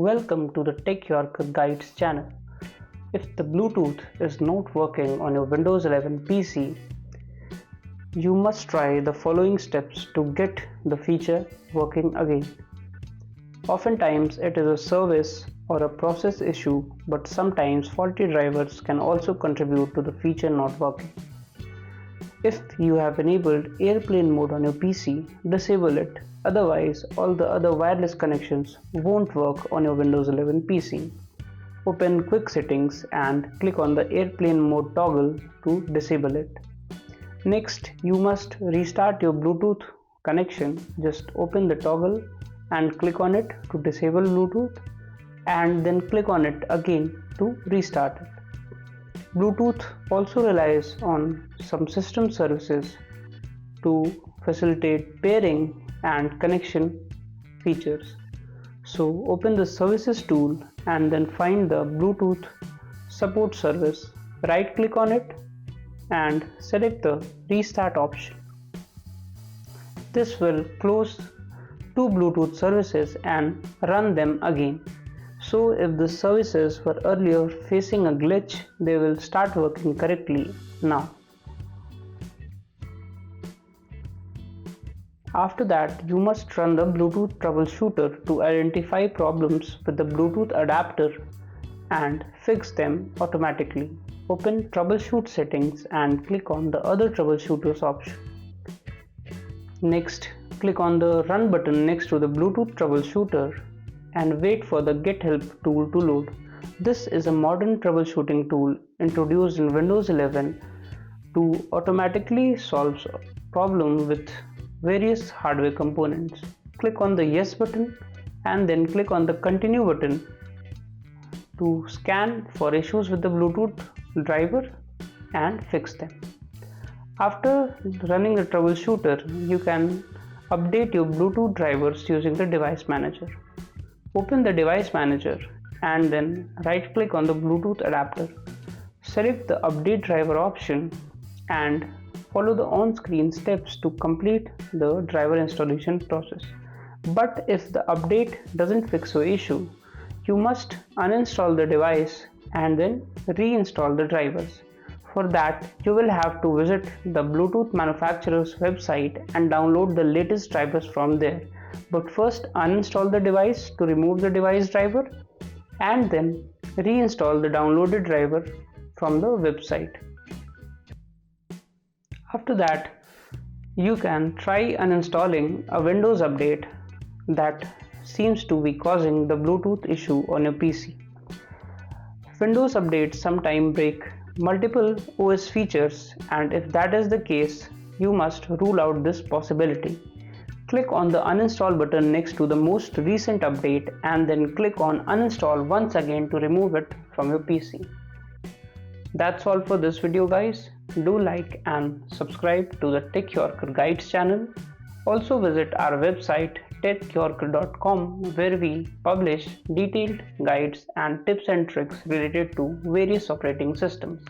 Welcome to the Tech Yorker Guides channel. If the Bluetooth is not working on your Windows 11 PC, you must try the following steps to get the feature working again. Oftentimes it is a service or a process issue, but sometimes faulty drivers can also contribute to the feature not working. If you have enabled airplane mode on your PC, disable it. Otherwise, all the other wireless connections won't work on your Windows 11 PC. Open Quick Settings and click on the airplane mode toggle to disable it. Next, you must restart your Bluetooth connection. Just open the toggle and click on it to disable Bluetooth, and then click on it again to restart it. Bluetooth also relies on some system services to facilitate pairing and connection features. So open the services tool and then find the Bluetooth support service. Right click on it and select the restart option. This will close two Bluetooth services and run them again. So if the services were earlier facing a glitch, they will start working correctly now. After that, you must run the Bluetooth troubleshooter to identify problems with the Bluetooth adapter and fix them automatically. Open Troubleshoot Settings and click on the Other Troubleshooters option. Next, click on the Run button next to the Bluetooth troubleshooter and wait for the Get Help tool to load. This is a modern troubleshooting tool introduced in Windows 11 to automatically solve problems with various hardware components. Click on the Yes button and then click on the Continue button to scan for issues with the Bluetooth driver and fix them. After running the troubleshooter, you can update your Bluetooth drivers using the Device Manager. Open the Device Manager and then right click on the Bluetooth adapter. Select the Update Driver option and follow the on-screen steps to complete the driver installation process. But if the update doesn't fix your issue, you must uninstall the device and then reinstall the drivers. For that, you will have to visit the Bluetooth manufacturer's website and download the latest drivers from there. But first, uninstall the device to remove the device driver and then reinstall the downloaded driver from the website. After that, you can try uninstalling a Windows update that seems to be causing the Bluetooth issue on your PC. Windows updates sometimes break multiple OS features, and if that is the case, you must rule out this possibility. Click on the Uninstall button next to the most recent update and then click on Uninstall once again to remove it from your PC. That's all for this video, guys. Do like and subscribe to the Tech Yorker Guides channel. Also visit our website techyorker.com, where we publish detailed guides and tips and tricks related to various operating systems.